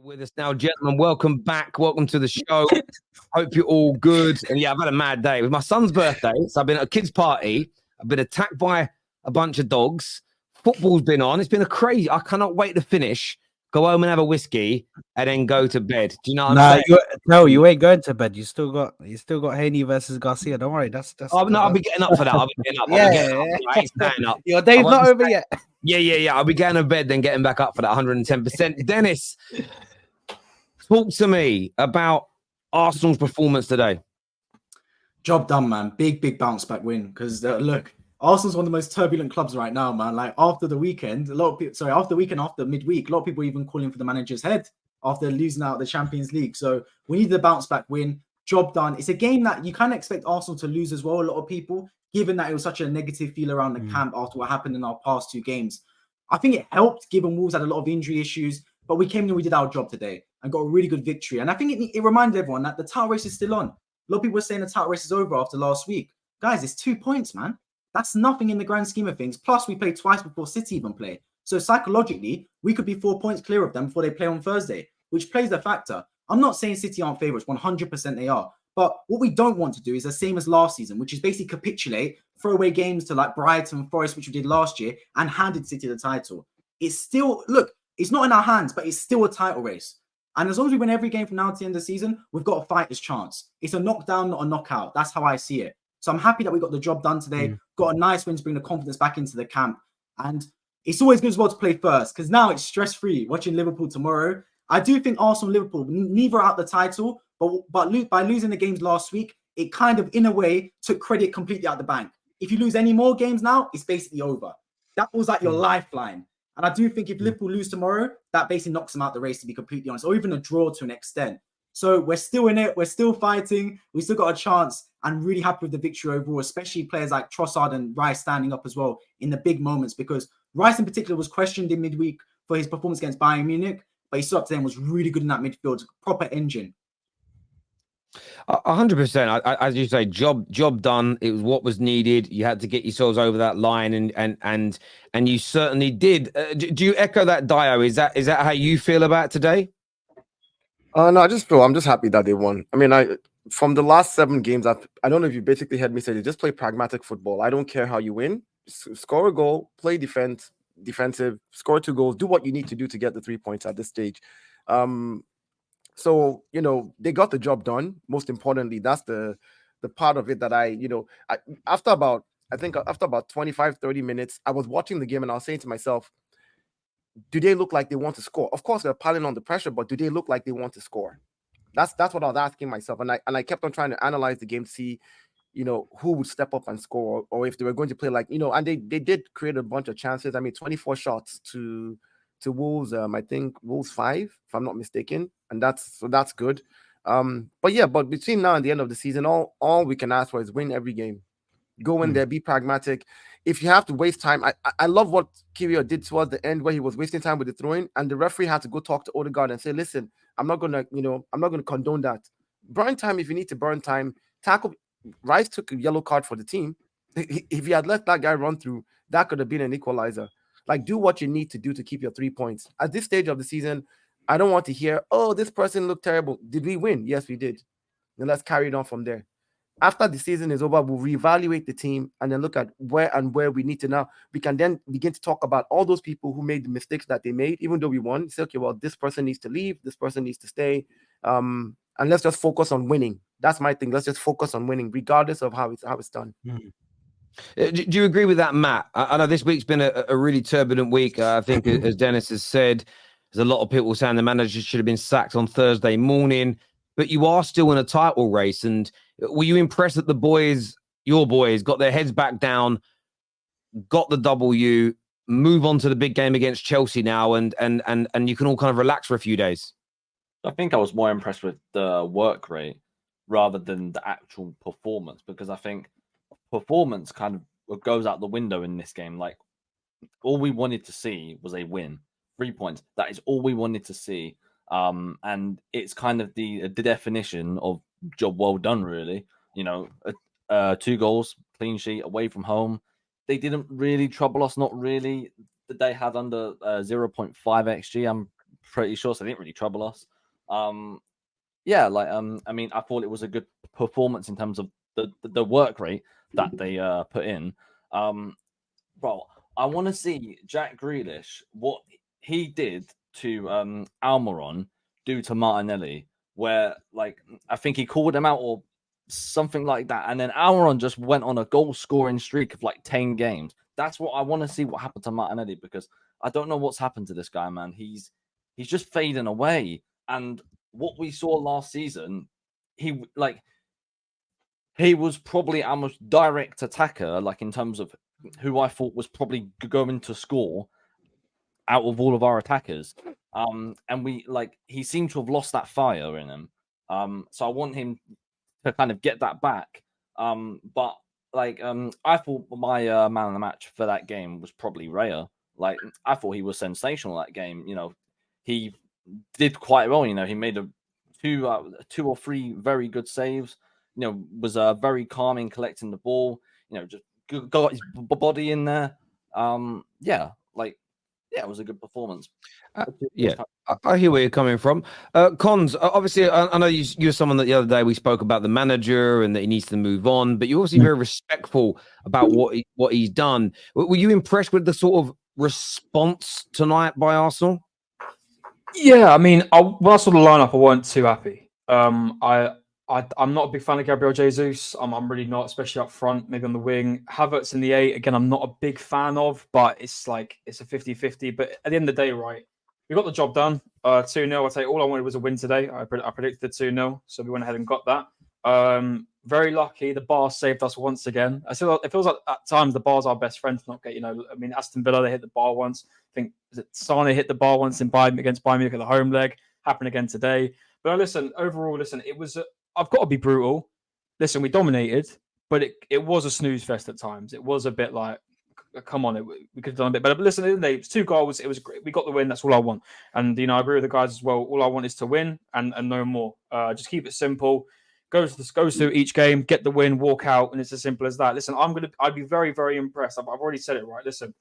with us now, gentlemen. Welcome back. Welcome to the show. Hope you're all good. And yeah, I've had a mad day. It was my son's birthday, so I've been at a kid's party. I've been attacked by a bunch of dogs. Football's been on. It's been a crazy. I cannot wait to finish, go home and have a whiskey, and then go to bed. Do you know what I'm saying? You ain't going to bed. You still got Haney versus Garcia. Don't worry. That's Oh, no, I'll be getting up for that. I'll be getting up. I ain't staying up. Your day's not over yet. Yeah. I'll be getting to bed, then getting back up for that 110%. Dennis, talk to me about Arsenal's performance today. Job done, man. Big bounce back win. Because look, Arsenal's one of the most turbulent clubs right now, man. Like after the weekend, after midweek, a lot of people even calling for the manager's head after losing out the Champions League. So we need the bounce back win. Job done. It's a game that you kind of expect Arsenal to lose as well. A lot of people, given that it was such a negative feel around the camp after what happened in our past two games. I think it helped, given Wolves had a lot of injury issues, but we came in and we did our job today and got a really good victory. And I think it reminded everyone that the title race is still on. A lot of people were saying the title race is over after last week. Guys, it's 2 points, man. That's nothing in the grand scheme of things. Plus, we played twice before City even play. So psychologically, we could be 4 points clear of them before they play on Thursday, which plays the factor. I'm not saying City aren't favourites. 100% they are. But what we don't want to do is the same as last season, which is basically capitulate, throw away games to like Brighton and Forest, which we did last year, and handed City the title. It's still, look, it's not in our hands, but it's still a title race. And as long as we win every game from now to the end of the season, we've got a fighter's chance. It's a knockdown, not a knockout. That's how I see it. So I'm happy that we got the job done today. Got a nice win to bring the confidence back into the camp. And it's always good as well to play first, because now it's stress-free watching Liverpool tomorrow. I do think Arsenal and Liverpool, neither out the title, but by losing the games last week, it kind of, in a way, took credit completely out the bank. If you lose any more games now, it's basically over. That was like your lifeline. And I do think if Liverpool lose tomorrow, that basically knocks them out the race, to be completely honest, or even a draw to an extent. So we're still in it. We're still fighting. We still got a chance, and really happy with the victory overall, especially players like Trossard and Rice standing up as well in the big moments, because Rice in particular was questioned in midweek for his performance against Bayern Munich, but he stood up to them, was really good in that midfield, proper engine. 100%. As you say, job done. It was what was needed. You had to get yourselves over that line, and you certainly did. Do you echo that, Dio? Is that how you feel about today? No, I'm just happy that they won. I mean, from the last 7 games, I don't know if you basically heard me say, they just play pragmatic football. I don't care how you win. Score a goal, play defensive, score 2 goals, do what you need to do to get the 3 points at this stage. So, they got the job done. Most importantly, that's the part of it that after about 25, 30 minutes, I was watching the game and I was saying to myself, do they look like they want to score? Of course, they're piling on the pressure, but do they look like they want to score? That's what I was asking myself. And I kept on trying to analyze the game, see, who would step up and score, or if they were going to play and they did create a bunch of chances. I mean, 24 shots to Wolves, I think Wolves 5, if I'm not mistaken. And that's good. But between now and the end of the season, all we can ask for is win every game. Go in there, be pragmatic. If you have to waste time, I love what Kiwior did towards the end, where he was wasting time with the throwing, and the referee had to go talk to Odegaard and say, listen, I'm not gonna condone that. Burn time if you need to burn time. Tackle. Rice took a yellow card for the team. If he had let that guy run through, that could have been an equalizer. Like, do what you need to do to keep your 3 points. At this stage of the season, I don't want to hear, oh, this person looked terrible. Did we win? Yes, we did. Then let's carry it on from there. After the season is over, we'll reevaluate the team and then look at where we need to now. We can then begin to talk about all those people who made the mistakes that they made, even though we won. Say, okay, well, this person needs to leave, this person needs to stay. And let's just focus on winning. That's my thing. Let's just focus on winning, regardless of how it's done. Do you agree with that, Matt? I know this week's been a really turbulent week. I think, as Dennis has said, there's a lot of people saying the manager should have been sacked on Thursday morning, but you are still in a title race. And were you impressed that your boys, got their heads back down, got the W, move on to the big game against Chelsea now, and you can all kind of relax for a few days? I think I was more impressed with the work rate rather than the actual performance, because I think performance kind of goes out the window in this game. Like, all we wanted to see was a win. 3 points. That is all we wanted to see. And it's kind of the definition of job well done, really. 2 goals, clean sheet, away from home. They didn't really trouble us, not really. They had under 0.5 XG, I'm pretty sure, so they didn't really trouble us. Yeah, like I mean, I thought it was a good performance in terms of the work rate that they put in. Bro, I want to see Jack Grealish, what he did to Almiron do to Martinelli, where like I think he called him out or something like that, and then Almiron just went on a goal scoring streak of like 10 games. That's what I want to see what happened to Martinelli, because I don't know what's happened to this guy, man. He's just fading away. And what we saw last season, he was probably our most direct attacker, like in terms of who I thought was probably going to score out of all of our attackers. And he seemed to have lost that fire in him. So I want him to kind of get that back. But I thought my man of the match for that game was probably Raya. Like, I thought he was sensational that game. You know, he did quite well. You know, he made two or three very good saves. You know, was very calm in collecting the ball. You know, just got his body in there. It was a good performance. I hear where you're coming from. Cons, obviously, I know you're someone that the other day we spoke about the manager and that he needs to move on, but you're obviously very respectful about what he's done. Were you impressed with the sort of response tonight by Arsenal? Yeah, I mean, when I saw the lineup, I weren't too happy. I'm not a big fan of Gabriel Jesus. I'm really not, especially up front, maybe on the wing. Havertz in the 8, again, I'm not a big fan of, but it's a 50-50. But at the end of the day, right, we got the job done. 2-0. I'll tell you, all I wanted was a win today. I predicted the 2-0, so we went ahead and got that. Very lucky. The bar saved us once again. It feels like at times the bar's our best friend to not get, I mean, Aston Villa, they hit the bar once. I think Sane hit the bar once against Bayern Munich at the home leg. Happened again today. But overall, it was... I've got to be brutal. Listen, we dominated, but it was a snooze fest at times. It was a bit like, come on, we could have done a bit better. But listen, it's 2 goals. It was great. We got the win. That's all I want. And, I agree with the guys as well. All I want is to win and no more. Just keep it simple. Goes through each game, get the win, walk out, and it's as simple as that. Listen, I'd be very, very impressed. I've already said it, right? Listen,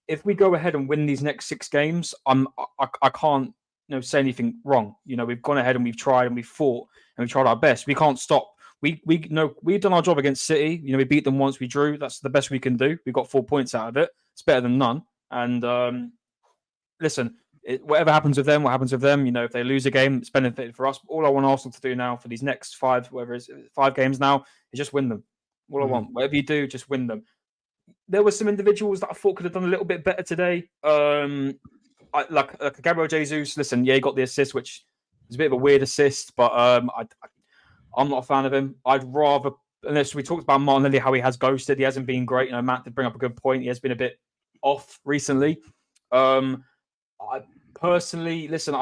if we go ahead and win these next 6 games, I can't say anything wrong. We've gone ahead and we've tried and we've fought and we've tried our best. We can't stop. We've done our job against City. We beat them once, we drew. That's the best we can do. We got 4 points out of it. It's better than none. And listen, whatever happens with them, what happens with them. If they lose a game, it's benefited for us. All I want Arsenal to do now for these next 5 games now, is just win them. All I want. Whatever you do, just win them. There were some individuals that I thought could have done a little bit better today. Like Gabriel Jesus. Listen, he got the assist, which is a bit of a weird assist, but I'm not a fan of him. I'd rather, unless we talked about Martinelli, how he has ghosted. He hasn't been great. Matt did bring up a good point. He has been a bit off recently. I personally, listen,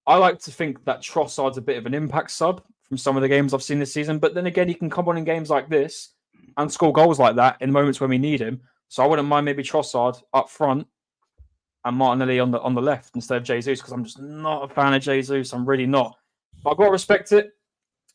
I like to think that Trossard's a bit of an impact sub from some of the games I've seen this season. But then again, he can come on in games like this and score goals like that in moments when we need him. So I wouldn't mind maybe Trossard up front and Martinelli on the left instead of Jesus, because I'm just not a fan of Jesus. I'm really not. But I've got to respect it,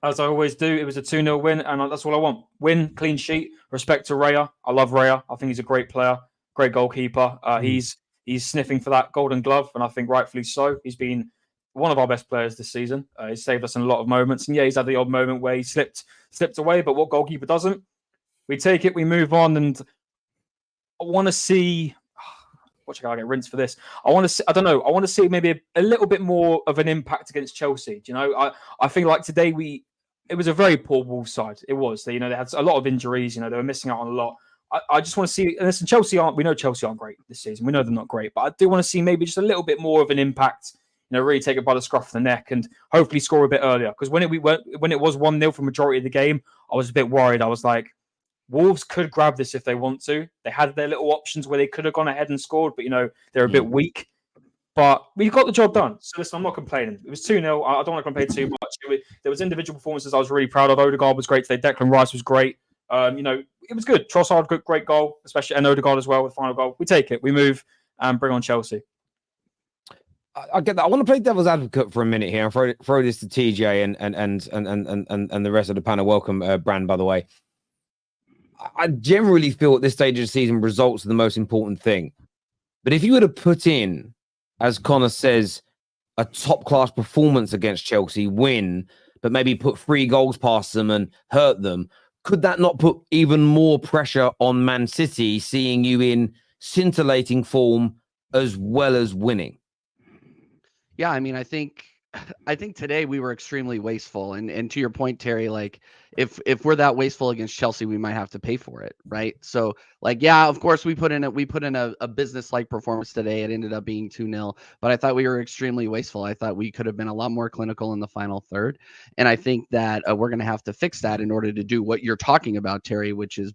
as I always do. It was a 2-0 win, and that's all I want. Win, clean sheet, respect to Raya. I love Raya. I think he's a great player, great goalkeeper. He's sniffing for that golden glove, and I think rightfully so. He's been one of our best players this season. He's saved us in a lot of moments. And yeah, he's had the odd moment where he slipped away, but what goalkeeper doesn't? We take it, we move on, and I want to see... Watch, I get rinsed for this. I want to see. I don't know. I want to see maybe a little bit more of an impact against Chelsea. I think like today it was a very poor Wolves side. It was. They had a lot of injuries. They were missing out on a lot. I just want to see. And listen, we know Chelsea aren't great this season. We know they're not great, but I do want to see maybe just a little bit more of an impact. Really take it by the scruff of the neck and hopefully score a bit earlier. Because when it was 1-0 for majority of the game, I was a bit worried. I was like, Wolves could grab this if they want to. They had their little options where they could have gone ahead and scored, but they're a bit weak. But we got the job done. So listen, I'm not complaining. It was 2-0. I don't want to complain too much. There was individual performances I was really proud of. Odegaard was great today. Declan Rice was great. It was good. Trossard, great goal, especially, and Odegaard as well with the final goal. We take it. We move and bring on Chelsea. I get that. I want to play devil's advocate for a minute here and throw this to TJ and the rest of the panel. Welcome, Brand, by the way. I generally feel at this stage of the season, results are the most important thing. But if you were to put in, as Connor says, a top class performance against Chelsea, win, but maybe put 3 goals past them and hurt them, could that not put even more pressure on Man City, seeing you in scintillating form as well as winning? Yeah, I mean, I think today we were extremely wasteful, and to your point, Terry, like if we're that wasteful against Chelsea, we might have to pay for it, right? So like, yeah, of course we put in a business like performance today. It ended up being 2-0, but I thought we were extremely wasteful. I thought we could have been a lot more clinical in the final third, and I think that we're going to have to fix that in order to do what you're talking about, Terry, which is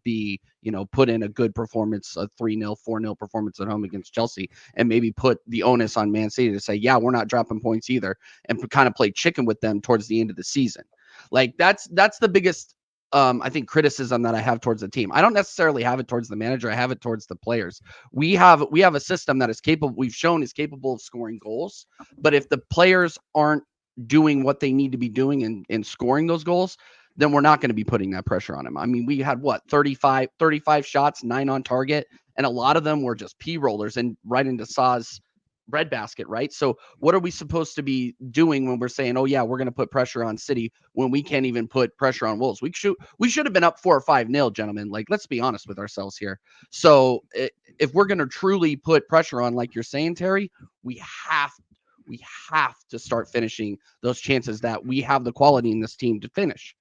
put in a good performance, a 3-0, 4-0 performance at home against Chelsea, and maybe put the onus on Man City to say, yeah, we're not dropping points either, and kind of play chicken with them towards the end of the season. Like that's the biggest I think criticism that I have towards the team. I don't necessarily have it towards the manager. I have it towards the players. We have a system that is capable, we've shown is capable of scoring goals, but if the players aren't doing what they need to be doing in scoring those goals, then we're not going to be putting that pressure on him. I mean, we had 35 shots, 9 on target, and a lot of them were just p-rollers and right into Sa's breadbasket, right? So what are we supposed to be doing when we're saying, oh yeah, we're going to put pressure on City when we can't even put pressure on Wolves? We should have been up 4 or 5-0, gentlemen. Like, let's be honest with ourselves here. So if we're going to truly put pressure on, like you're saying, Terry, we have to start finishing those chances that we have the quality in this team to finish.